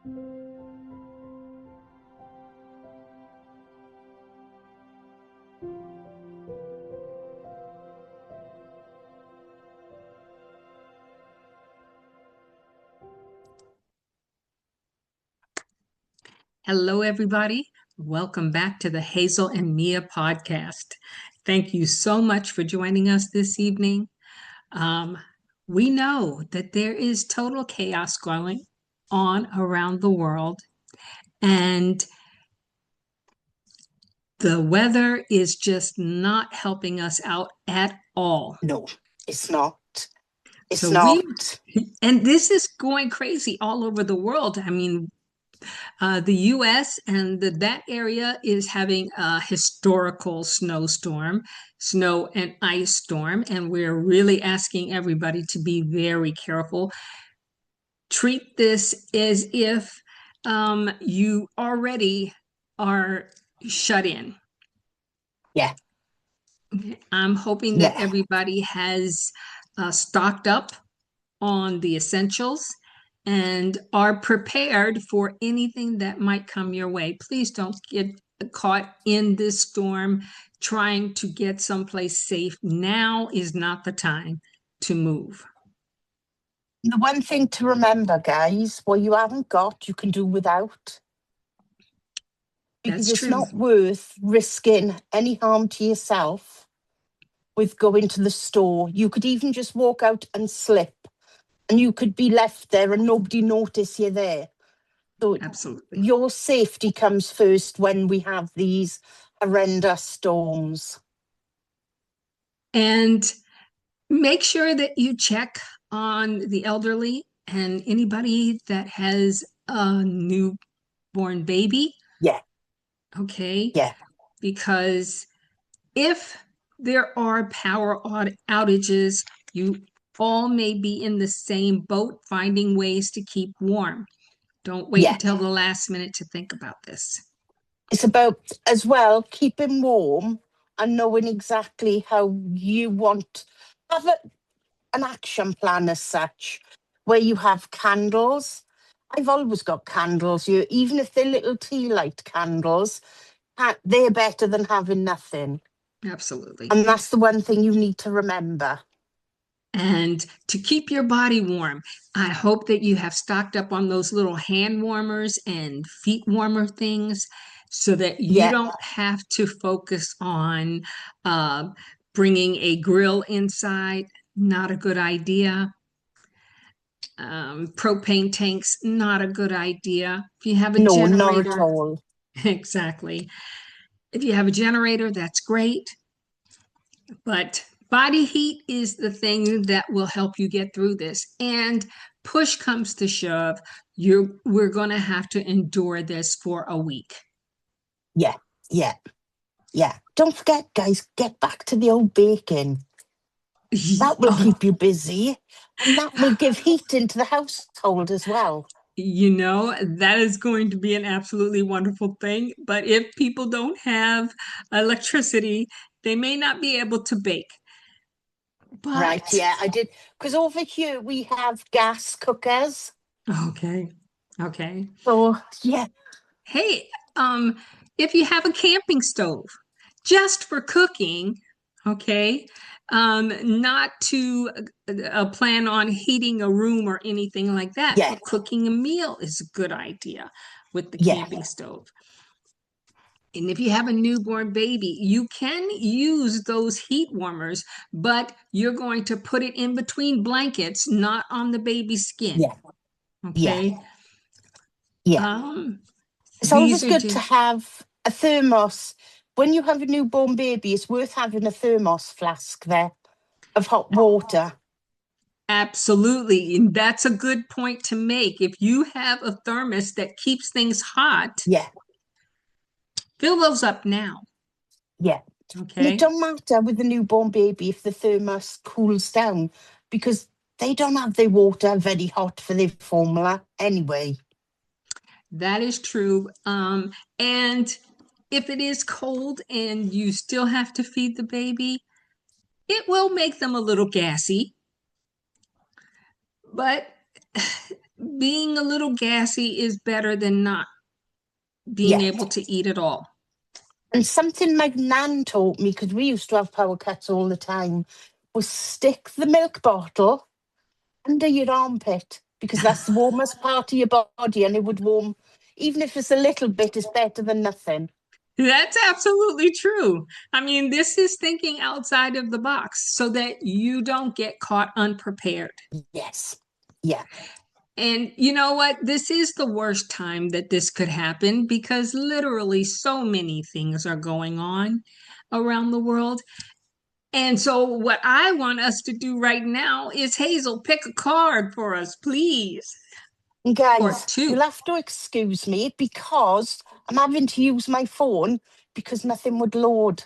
Hello, everybody. Welcome back to the Hazel and Mia podcast. Thank you so much for joining us this evening. We know that there is total chaos going on around the world, and the weather is just not helping us out at all. No, it's not. It's So not. And this is going crazy all over the world. I mean, the U.S. and that area is having a historical snow and ice storm, and we're really asking everybody to be very careful. Treat this as if you already are shut in. Yeah. I'm hoping that everybody has stocked up on the essentials and are prepared for anything that might come your way. Please don't get caught in this storm trying to get someplace safe. Now is not the time to move. The one thing to remember, guys, what you haven't got, you can do without. Because it's not worth risking any harm to yourself with going to the store. You could even just walk out and slip, and you could be left there and nobody notice you're there. So absolutely, your safety comes first when we have these horrendous storms. And make sure that you check on the elderly and anybody that has a newborn baby. Yeah. Okay. Yeah. Because if there are power outages, you all may be in the same boat, finding ways to keep warm. Don't wait until the last minute to think about this. It's about, as well, keeping warm and knowing exactly how you want. Have an action plan as such, where you have candles. I've always got candles here, even if they're little tea light candles. They're better than having nothing. Absolutely. And that's the one thing you need to remember. And to keep your body warm, I hope that you have stocked up on those little hand warmers and feet warmer things so that you don't have to focus on bringing a grill inside. Not a good idea. Propane tanks, not a good idea. If you have a generator, not at all. Exactly. If you have a generator, that's great. But body heat is the thing that will help you get through this. And push comes to shove, we're going to have to endure this for a week. Yeah. Don't forget, guys, get back to the old baking. That will keep you busy, and that will give heat into the household as well. You know, that is going to be an absolutely wonderful thing. But if people don't have electricity, they may not be able to bake. But... Right, yeah, I did. Because over here we have gas cookers. Okay. So, yeah. Hey, if you have a camping stove, just for cooking, okay, not to plan on heating a room or anything like that, but cooking a meal is a good idea with the camping stove. And if you have a newborn baby, you can use those heat warmers, but you're going to put it in between blankets, not on the baby's skin. Okay. It's always good to have a thermos. When you have a newborn baby, it's worth having a thermos flask there of hot water. Absolutely. And that's a good point to make. If you have a thermos that keeps things hot, fill those up now. Yeah. Okay. And it don't matter with a newborn baby if the thermos cools down, because they don't have their water very hot for their formula anyway. That is true. And if it is cold and you still have to feed the baby, it will make them a little gassy. But being a little gassy is better than not being Yeah. able to eat at all. And something my nan taught me, because we used to have power cuts all the time, was stick the milk bottle under your armpit, because that's the warmest part of your body, and it would warm, even if it's a little bit, it's better than nothing. That's absolutely true. I mean, this is thinking outside of the box so that you don't get caught unprepared. Yes. Yeah. And you know what? This is the worst time that this could happen because literally so many things are going on around the world. And so, what I want us to do right now is Hazel, pick a card for us, please, And or guys, two. you'll have to excuse me because I'm having to use my phone because nothing would load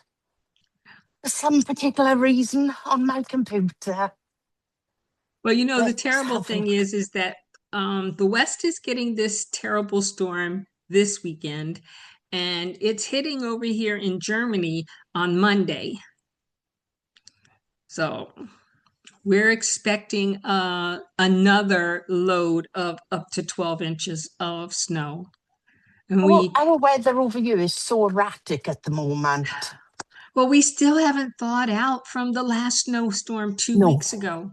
for some particular reason on my computer. Well, you know, the Let's terrible have a thing look. is that the West is getting this terrible storm this weekend, and it's hitting over here in Germany on Monday. So we're expecting another load of up to 12 inches of snow. And Our weather over here is so erratic at the moment. well, we still haven't thawed out from the last snowstorm two No. weeks ago.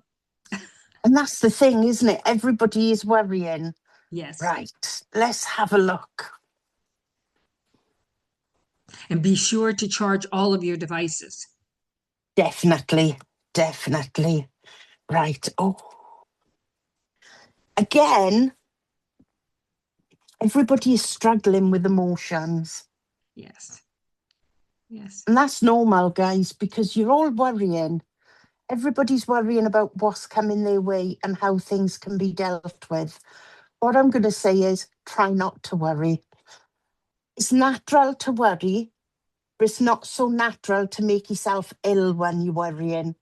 And that's the thing, isn't it? Everybody is worrying. Yes. Right, let's have a look. And be sure to charge all of your devices. Definitely, definitely. Right. Oh, again, everybody is struggling with emotions. Yes. Yes. And that's normal, guys, because you're all worrying. Everybody's worrying about what's coming their way and how things can be dealt with. What I'm going to say is try not to worry. It's natural to worry, but it's not so natural to make yourself ill when you're worrying.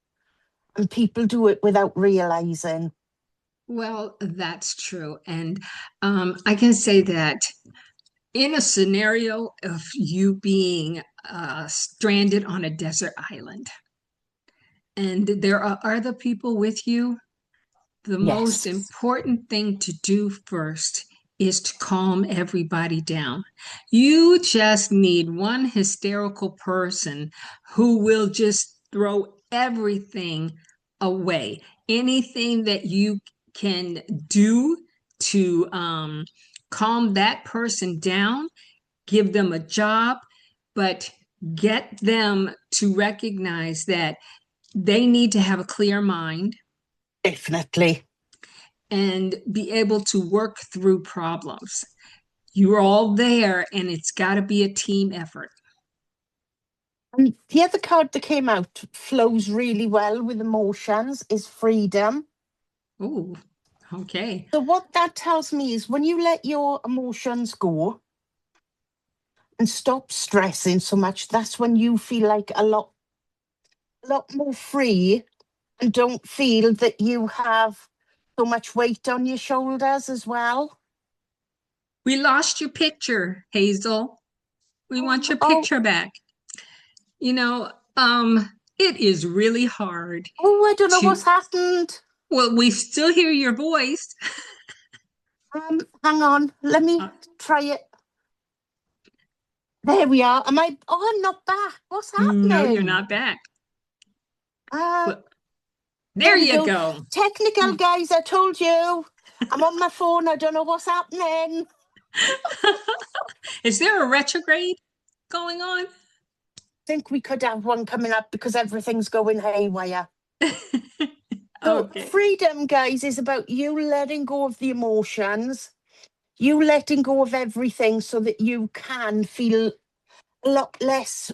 And people do it without realizing. Well, that's true. And I can say that in a scenario of you being stranded on a desert island and there are other people with you, the most Yes, important thing to do first is to calm everybody down. You just need one hysterical person who will just throw everything away. Anything that you can do to calm that person down, give them a job, but get them to recognize that they need to have a clear mind definitely. and be able to work through problems. You're all there, and it's got to be a team effort. And the other card that came out flows really well with emotions is freedom. Oh, okay. So what that tells me is when you let your emotions go and stop stressing so much, that's when you feel like a lot more free and don't feel that you have so much weight on your shoulders as well. We lost your picture, Hazel. We want your Oh, picture back. You know, it is really hard I don't know what's to, happened. well, we still hear your voice. Hang on, let me Uh, try it. There we are. I'm not back. What's no, you're happening? not back. Uh, Well, there there we you go. go. Technical guys, I told you. I'm on my phone. I don't know what's happening. Is there a retrograde going on? Think we could have one coming up because everything's going haywire. So Okay. freedom, guys, is about you letting go of the emotions, you letting go of everything so that you can feel a lot less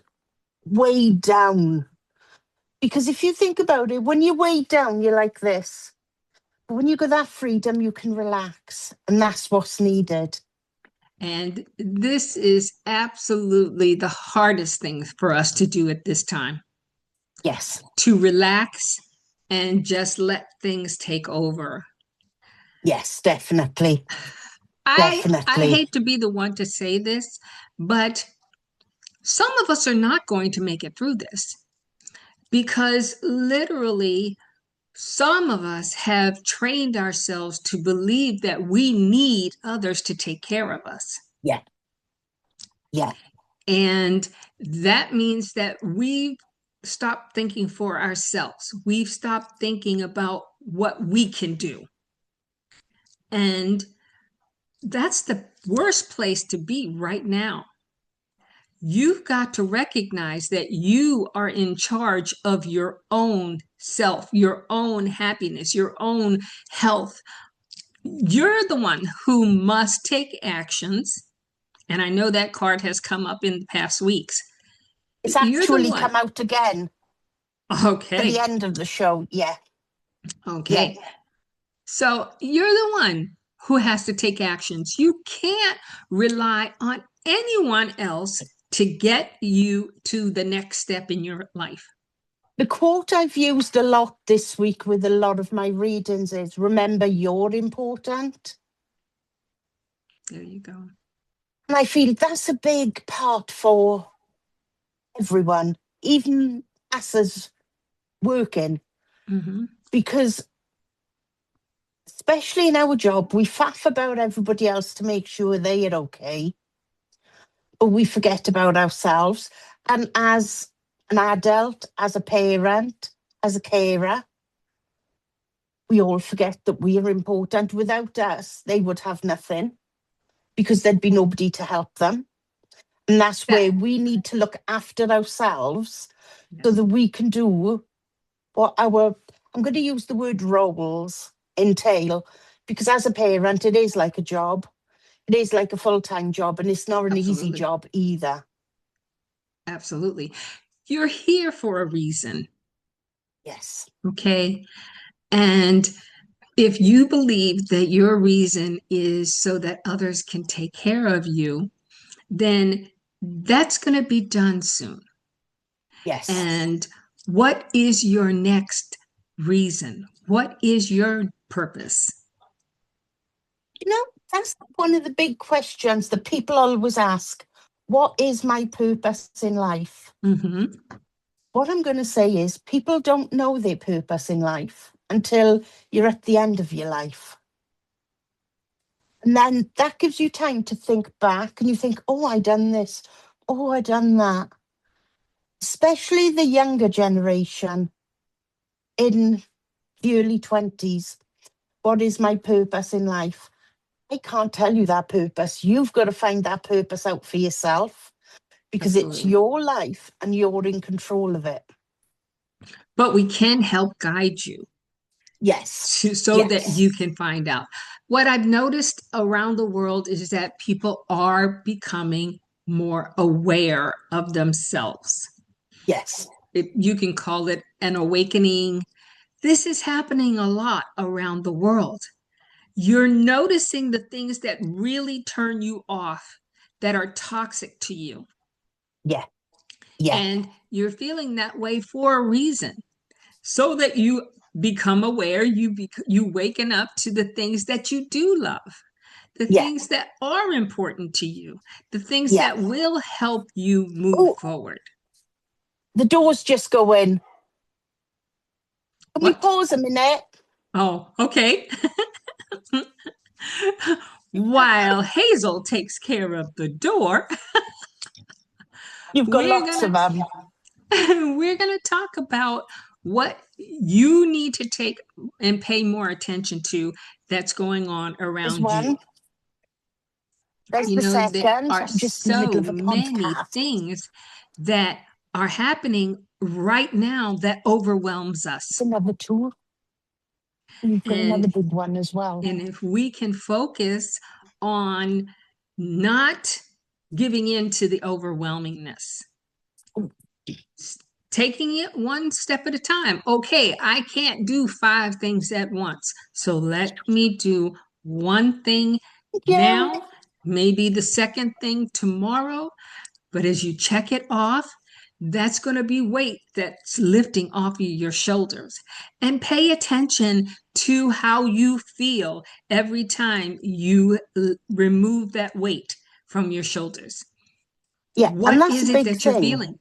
weighed down. Because if you think about it, when you're weighed down, you're like this. But when you got that freedom, you can relax. And that's what's needed. And this is absolutely the hardest thing for us to do at this time, Yes. to relax and just let things take over. Yes, definitely. I Definitely. hate to be the one to say this, but some of us are not going to make it through this because literally Some of us have trained ourselves to believe that we need others to take care of us. Yeah. Yeah. And that means that we've stopped thinking for ourselves. We've stopped thinking about what we can do. And that's the worst place to be right now. You've got to recognize that you are in charge of your own self, your own happiness, your own health. You're the one who must take actions. And I know that card has come up in the past weeks. It's You're the actually one. come out again at Okay. the end of the show. Yeah. Okay. Yeah. So you're the one who has to take actions. You can't rely on anyone else to get you to the next step in your life. The quote I've used a lot this week with a lot of my readings is, remember, you're important. There you go. And I feel that's a big part for everyone, even us as working, because especially in our job, we faff about everybody else to make sure they are okay, but we forget about ourselves. And as an adult, as a parent, as a carer, we all forget that we are important. Without us, they would have nothing because there'd be nobody to help them. And that's where we need to look after ourselves so that we can do what our, I'm going to use the word roles, entail, because as a parent, it is like a job. It is like a full-time job, and it's not an easy job either. Absolutely. You're here for a reason. Yes. Okay. And if you believe that your reason is so that others can take care of you, then that's going to be done soon. Yes. And what is your next reason? What is your purpose? You know, that's one of the big questions that people always ask. What is my purpose in life? What I'm going to say is people don't know their purpose in life until you're at the end of your life. And then that gives you time to think back and you think, oh, I done this. Oh, I done that. Especially the younger generation in the early 20s. What is my purpose in life? I can't tell you that purpose. You've got to find that purpose out for yourself because it's your life and you're in control of it. But we can help guide you. Yes. So that you can find out. What I've noticed around the world is that people are becoming more aware of themselves. Yes. You can call it an awakening. This is happening a lot around the world. You're noticing the things that really turn you off, that are toxic to you. Yeah. Yeah. And you're feeling that way for a reason, so that you become aware, you waken up to the things that you do love, the things that are important to you, the things that will help you move forward. The doors just go in. Can we pause a minute? Oh, okay. While Hazel takes care of the door, you've got lots of them. We're going to talk about what you need to take and pay more attention to that's going on around you. There's the second. There are just in the middle of a many things that are happening right now that overwhelms us. Another two. You've got another big one as well. And if we can focus on not giving in to the overwhelmingness, taking it one step at a time. Okay, I can't do 5 things at once. So let me do one thing now, maybe the second thing tomorrow. But as you check it off, that's going to be weight that's lifting off of your shoulders. And pay attention to how you feel every time you remove that weight from your shoulders. Yeah, what is it that you're feeling?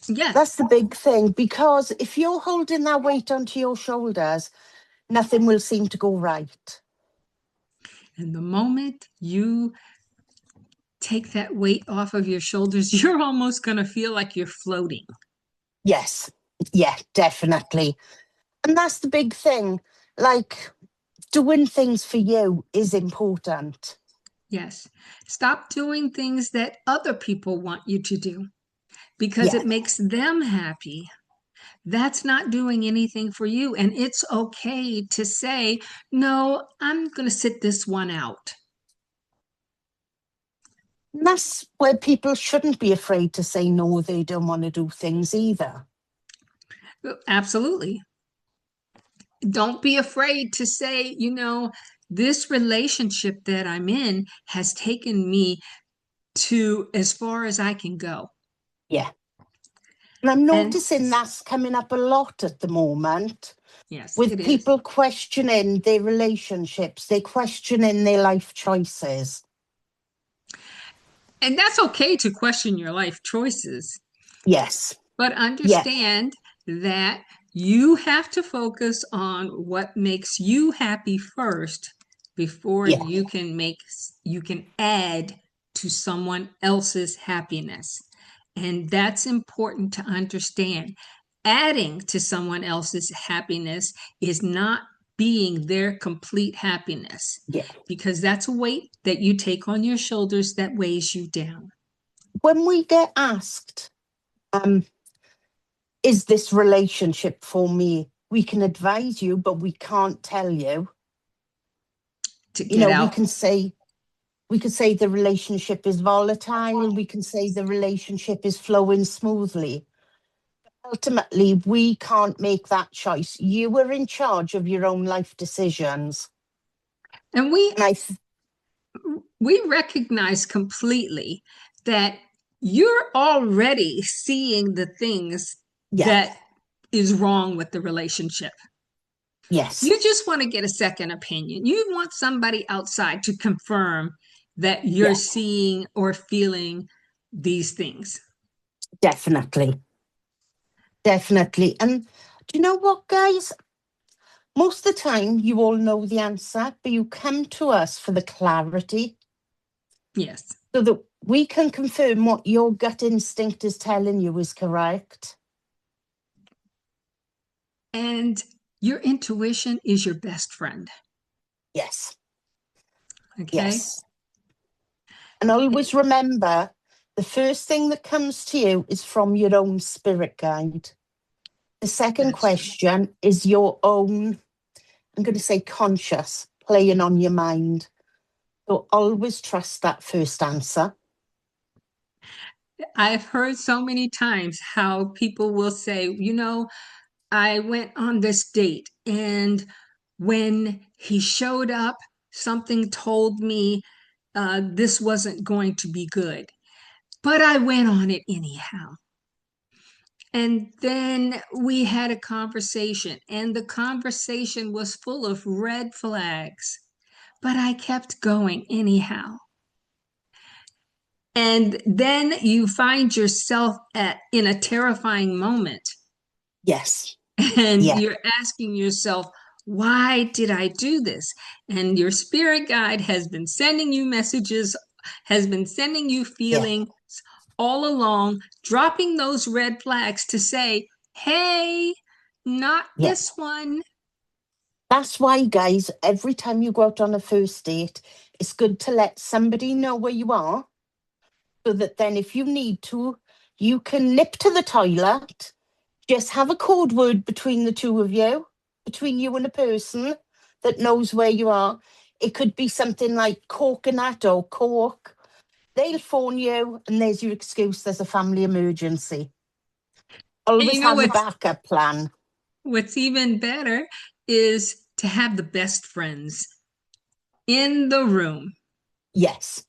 Yes. That's the big thing, because if you're holding that weight onto your shoulders, nothing will seem to go right. And the moment you take that weight off of your shoulders, you're almost going to feel like you're floating. Yes. Yeah, definitely. And that's the big thing. Like, doing things for you is important. Yes. Stop doing things that other people want you to do because Yeah. it makes them happy. That's not doing anything for you. And it's okay to say, no, I'm going to sit this one out. And that's where people shouldn't be afraid to say no, they don't want to do things either. Absolutely. Don't be afraid to say, this relationship that I'm in has taken me to as far as I can go. Yeah. And I'm And noticing that's coming up a lot at the moment, yes, with it is. people questioning their relationships, they're questioning their life choices. And that's okay to question your life choices, Yes. but Yeah. understand that you have to focus on what makes you happy first before Yeah. you can add to someone else's happiness. And that's important to understand. Adding to someone else's happiness is not being their complete happiness, Yeah. because that's a weight that you take on your shoulders that weighs you down. When we get asked, is this relationship for me? We can advise you, but we can't tell you. To You get know, out. we could say the relationship is volatile. We can say the relationship is flowing smoothly. Ultimately, we can't make that choice. You are in charge of your own life decisions. And we And we recognize completely that you're already seeing the things yeah, that is wrong with the relationship. yes, You just want to get a second opinion. You want somebody outside to confirm that you're yeah, seeing or feeling these things. definitely. Definitely. And do you know what, guys? Most of the time, you all know the answer, but you come to us for the clarity Yes. so that we can confirm what your gut instinct is telling you is correct. And your intuition is your best friend. Yes, Okay. yes. And always remember, the first thing that comes to you is from your own spirit guide. The second That's true. question is your own, I'm going to say conscious, playing on your mind. So always trust that first answer. I've heard so many times how people will say, I went on this date, and when he showed up, something told me this wasn't going to be good, but I went on it anyhow. And then we had a conversation, and the conversation was full of red flags, but I kept going anyhow. And then you find yourself in a terrifying moment, Yes. and Yeah. you're asking yourself, why did I do this? And your spirit guide has been sending you messages, has been sending you Yeah. feelings all along, dropping those red flags to say, hey, not Yeah. this one. That's why, guys, every time you go out on a first date, it's good to let somebody know where you are so that then if you need to, you can nip to the toilet, just have a code word between the two of you, between you and a person that knows where you are. It could be something like coconut or cork. They'll phone you and there's your excuse. There's a family emergency. And Always have a backup plan. what's even better is to have the best friends in the room. Yes.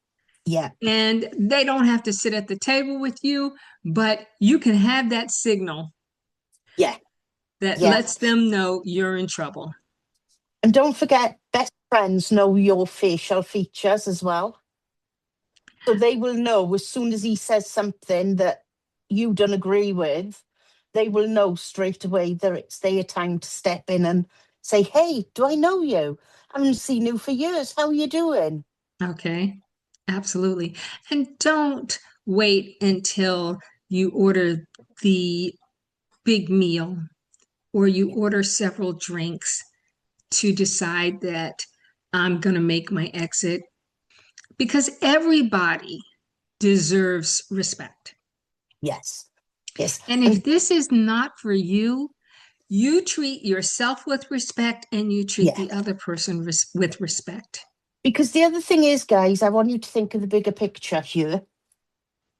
Yeah. And they don't have to sit at the table with you, but you can have that signal Yeah. that Yeah. lets them know you're in trouble. And don't forget, best friends know your facial features as well. So they will know as soon as he says something that you don't agree with, they will know straight away that it's their time to step in and say, hey, do I know you? I haven't seen you for years. How are you doing? Okay. Absolutely. And don't wait until you order the big meal or you order several drinks to decide that I'm going to make my exit, because everybody deserves respect. Yes. Yes. And if And this is not for you, you treat yourself with respect and you treat yeah, the other person with respect. because the other thing is, guys, I want you to think of the bigger picture here.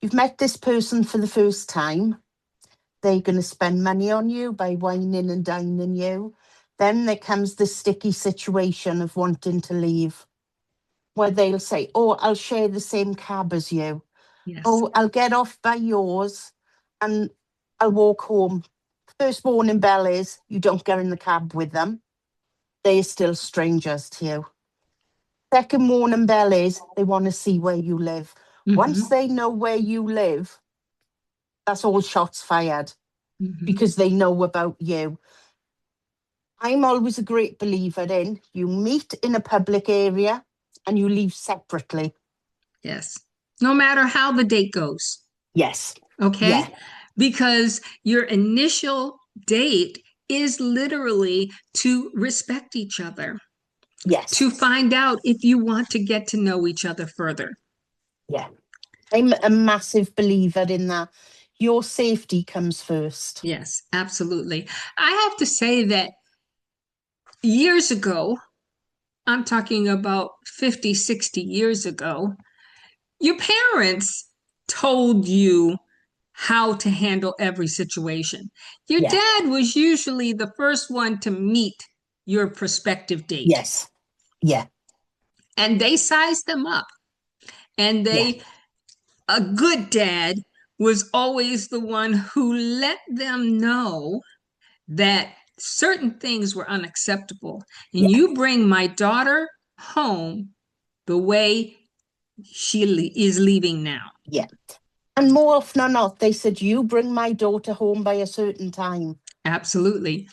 You've met this person for the first time. They're going to spend money on you by wining and dining you. Then there comes the sticky situation of wanting to leave, where they'll say, oh, I'll share the same cab as you. Yes. Oh, I'll get off by yours and I'll walk home. First warning bell is you don't get in the cab with them. They're still strangers to you. Second warning bell is they want to see where you live. Once Mm-hmm. they know where you live, that's all shots fired Mm-hmm. because they know about you. I'm always a great believer in you meet in a public area and you leave separately. Yes. No matter how the date goes. Yes. Yeah. Okay. Because your initial date is literally to respect each other, Yes. to find out if you want to get to know each other further. Yeah. I'm a massive believer in that. Your safety comes first. Yes, absolutely. I have to say that years ago, I'm talking about 50, 60 years ago, your parents told you how to handle every situation. Your Yeah. dad was usually the first one to meet your prospective date, Yes. Yeah. and they sized them up. And Yeah. a good dad was always the one who let them know that certain things were unacceptable. And Yeah. you bring my daughter home the way she is leaving now. Yeah. And more often than not, they said, you bring my daughter home by a certain time. Absolutely.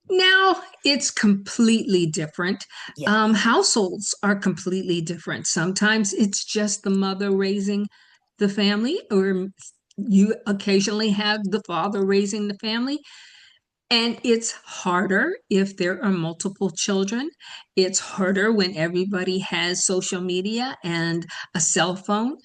Now it's completely different. Yeah. Households are completely different. Sometimes it's just the mother raising the family, or you occasionally have the father raising the family. And it's harder if there are multiple children. It's harder when everybody has social media and a cell phone.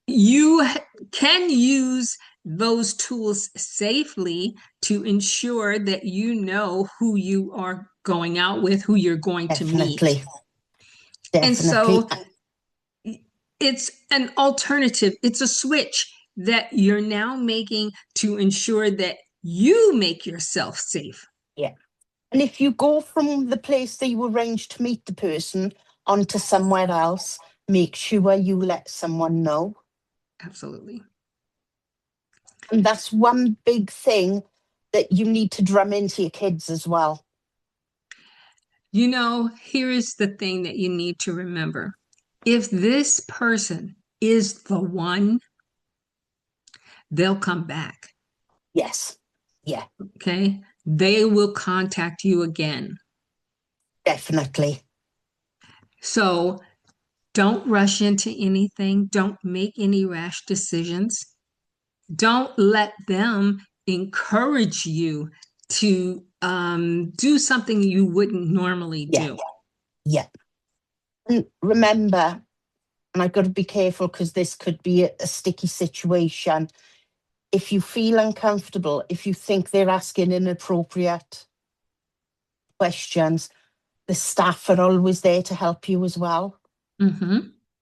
You can use those tools safely to ensure that you know who you are going out with, who you're going to meet. Definitely. And Definitely. so it's an alternative, it's a switch that you're now making to ensure that you make yourself safe. Yeah. And if you go from the place that you arranged to meet the person onto somewhere else, make sure you let someone know. Absolutely. And that's one big thing that you need to drum into your kids as well. You know, here is the thing that you need to remember. If this person is the one, they'll come back. Yes. Yeah, Okay. They will contact you again. definitely. So don't rush into anything. Don't make any rash decisions. Don't let them encourage you to do something you wouldn't normally Yeah. do. Yeah. And remember, and I've got to be careful because this could be a sticky situation. If you feel uncomfortable, if you think they're asking inappropriate questions, the staff are always there to help you as well. Mm-hmm.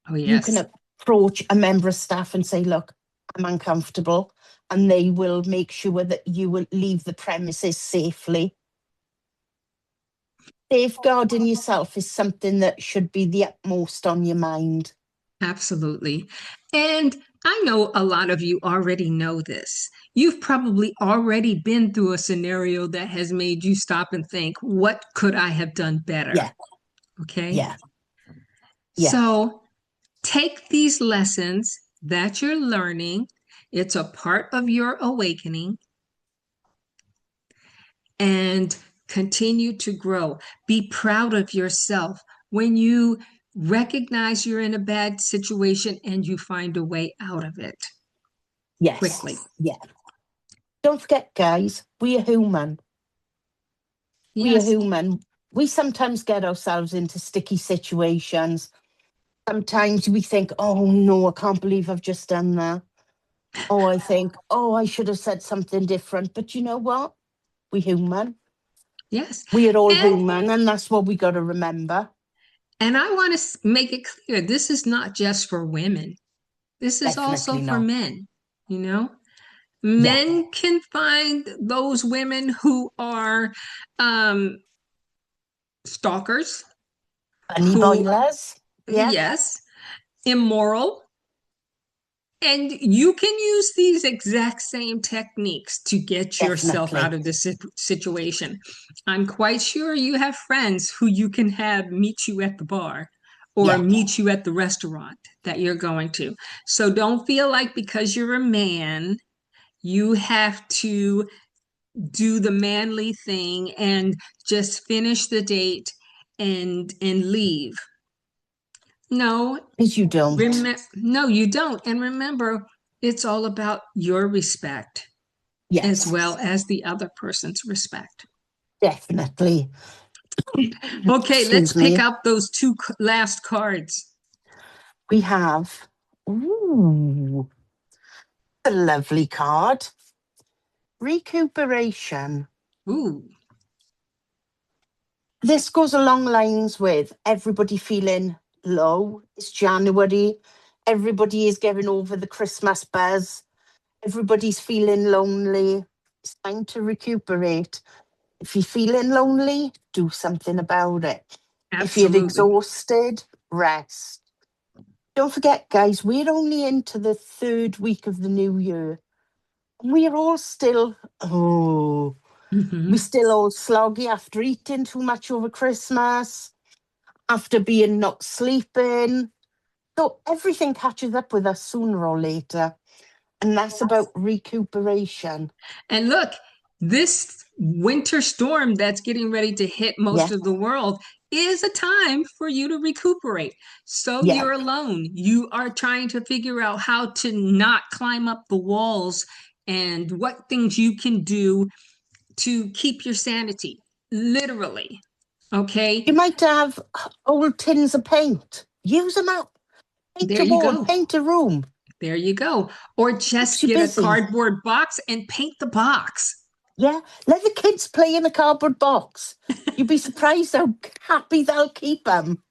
Oh, You can yes. approach a member of staff and say, look, I'm uncomfortable, and they will make sure that you will leave the premises safely. Safeguarding yourself is something that should be the utmost on your mind. Absolutely. And I know a lot of you already know this. You've probably already been through a scenario that has made you stop and think, what could I have done better? Yeah, Okay. yeah, yeah, So take these lessons that you're learning, It's a part of your awakening, and continue to grow. Be proud of yourself when you recognize you're in a bad situation and you find a way out of it Yes. quickly. Yeah. Don't forget, guys, we are human. We are Yes. human. We sometimes get ourselves into sticky situations. Sometimes we think, oh no, I can't believe I've just done that. Oh, I think, oh, I should have said something different. But you know what? We're human. Yes. We are all And human, and that's what we got to remember. and I want to make it clear, this is not just for women. This is also Definitely for not. men, you know? Yeah. Men can find those women who are um stalkers, Bunny who, boilers. Yeah, yes, immoral. And you can use these exact same techniques to get yourself out definitely. of this situation. I'm quite sure you have friends who you can have meet you at the bar or Yeah. meet you at the restaurant that you're going to. So don't feel like because you're a man, you have to do the manly thing and just finish the date and leave. No, Because you don't. no, you don't. And remember, it's all about your respect as Yes, well as the other person's respect. definitely. Okay, let's Excuse pick me. up those two last cards. We have, ooh, a lovely card. Recuperation. Ooh, This goes along lines with everybody feeling low. It's January. Everybody is getting over the Christmas buzz. Everybody's feeling lonely. It's time to recuperate. If you're feeling lonely, do something about it. If you're absolutely. exhausted, rest. Don't forget, guys, we're only into the third week of the new year. We're all still, oh, we're Mhm. still all sloggy after eating too much over Christmas, after being not sleeping. So everything catches up with us sooner or later. And that's about recuperation. And look, this winter storm that's getting ready to hit Yeah, most of the world is a time for you to recuperate. So yeah. you're alone. You are trying to figure out how to not climb up the walls and what things you can do to keep your sanity, literally. Okay, You might have old tins of paint. Use them up. Paint there a you wall, go. paint a room. There you go. Or Keeps just you get a busy. cardboard box and paint the box. Yeah, let the kids play in a cardboard box. You'd be surprised how happy they'll keep them.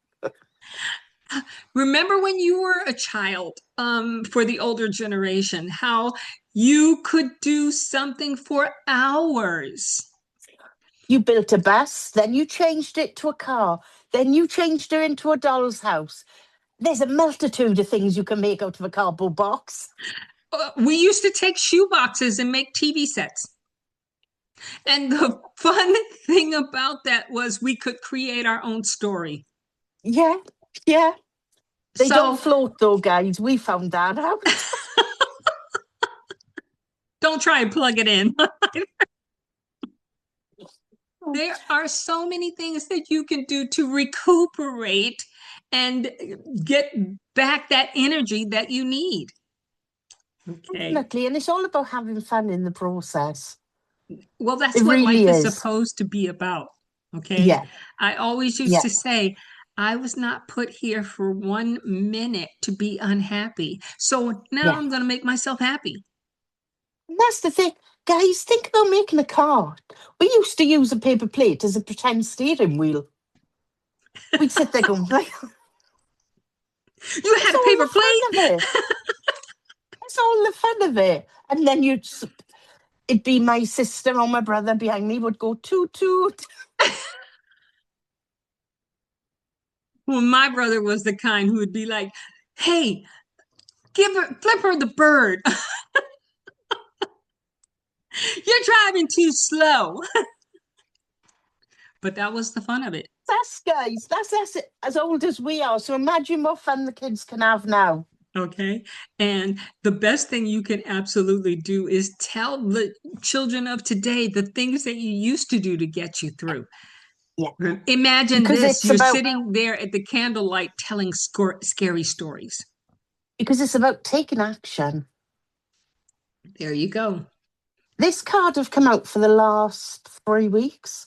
Remember when you were a child, for the older generation, how you could do something for hours. You built a bus, then you changed it to a car, then you changed it into a doll's house. There's a multitude of things you can make out of a cardboard box. We used to take shoe boxes and make TV sets. And the fun thing about that was we could create our own story. Yeah, yeah. They don't So float though, guys. We found that out. don't try and plug it in. There are so many things that you can do to recuperate and get back that energy that you need. Okay. Definitely. And it's all about having fun in the process. Well, that's It what really life is is. supposed to be about. Okay. Yeah, I always used yeah, to say, I was not put here for 1 minute to be unhappy. So now yeah. I'm going to make myself happy. And that's the thing. Guys, think about making a car. We used to use a paper plate as a pretend steering wheel. We'd sit there going, like, You that's had a all paper the fun plate? of it. That's all the fun of it. And then it'd be my sister or my brother behind me would go toot toot. Well, my brother was the kind who would be like, hey, flip her the bird. You're driving too slow. But that was the fun of it. That's guys. That's as old as we are. So imagine what fun the kids can have now. Okay. And the best thing you can absolutely do is tell the children of today the things that you used to do to get you through. Yeah. Imagine Because this, it's you're about sitting there at the candlelight telling scary stories. because it's about taking action. There you go. This card have come out for the last 3 weeks.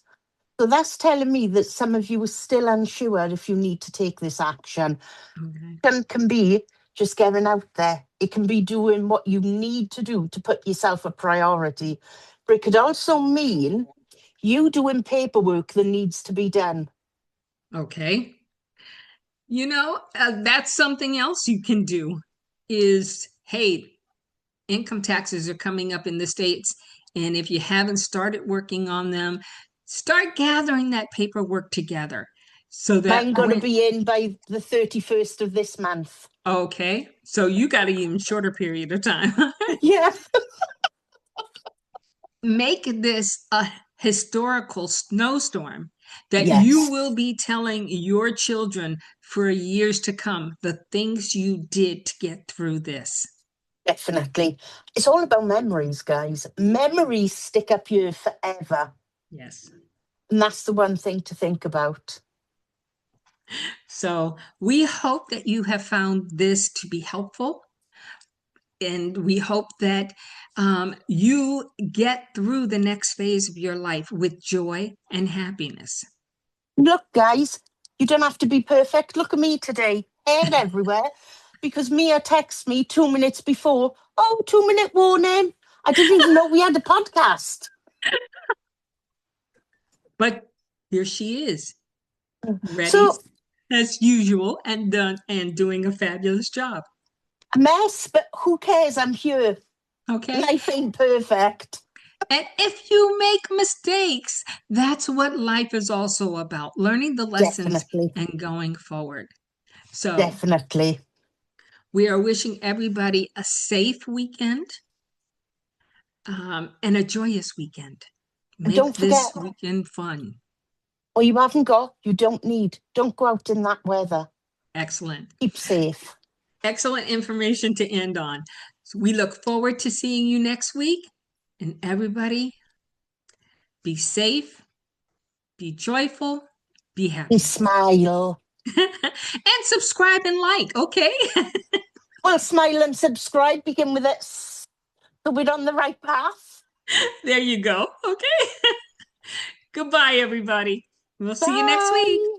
So that's telling me that some of you are still unsure if you need to take this action. Okay. Action can be just getting out there. It can be doing what you need to do to put yourself a priority. But it could also mean you doing paperwork that needs to be done. Okay. That's something else you can do is, hey, income taxes are coming up in the States. And if you haven't started working on them, start gathering that paperwork together so that Mine got to when, be in by the 31st of this month. okay, so you got an even shorter period of time. Yeah. Make this a historical snowstorm that you Yes, will be telling your children for years to come the things you did to get through this. definitely. It's all about memories, guys. Memories stick up here forever. Yes. And that's the one thing to think about. So we hope that you have found this to be helpful. And we hope that you get through the next phase of your life with joy and happiness. Look, guys, you don't have to be perfect. Look at me today, hair everywhere, because Mia texts me 2 minutes before. Oh, 2 minute warning. I didn't even know we had a podcast. But here she is, ready So, as usual and done and doing a fabulous job. a mess, but who cares? I'm here. Okay. Life ain't perfect. And if you make mistakes, that's what life is also about, learning the lessons Definitely. and going forward. So Definitely. we are wishing everybody a safe weekend and a joyous weekend. And Make don't forget, this weekend fun. or you haven't got, you don't need. Don't go out in that weather. Excellent. Keep safe. Excellent information to end on. So we look forward to seeing you next week. And everybody, be safe, be joyful, be And happy. smile. And subscribe and like, okay? Well, smile and subscribe. Begin with it. So we're on the right path. There you go. Okay. Goodbye, everybody. We'll see you next week. Bye.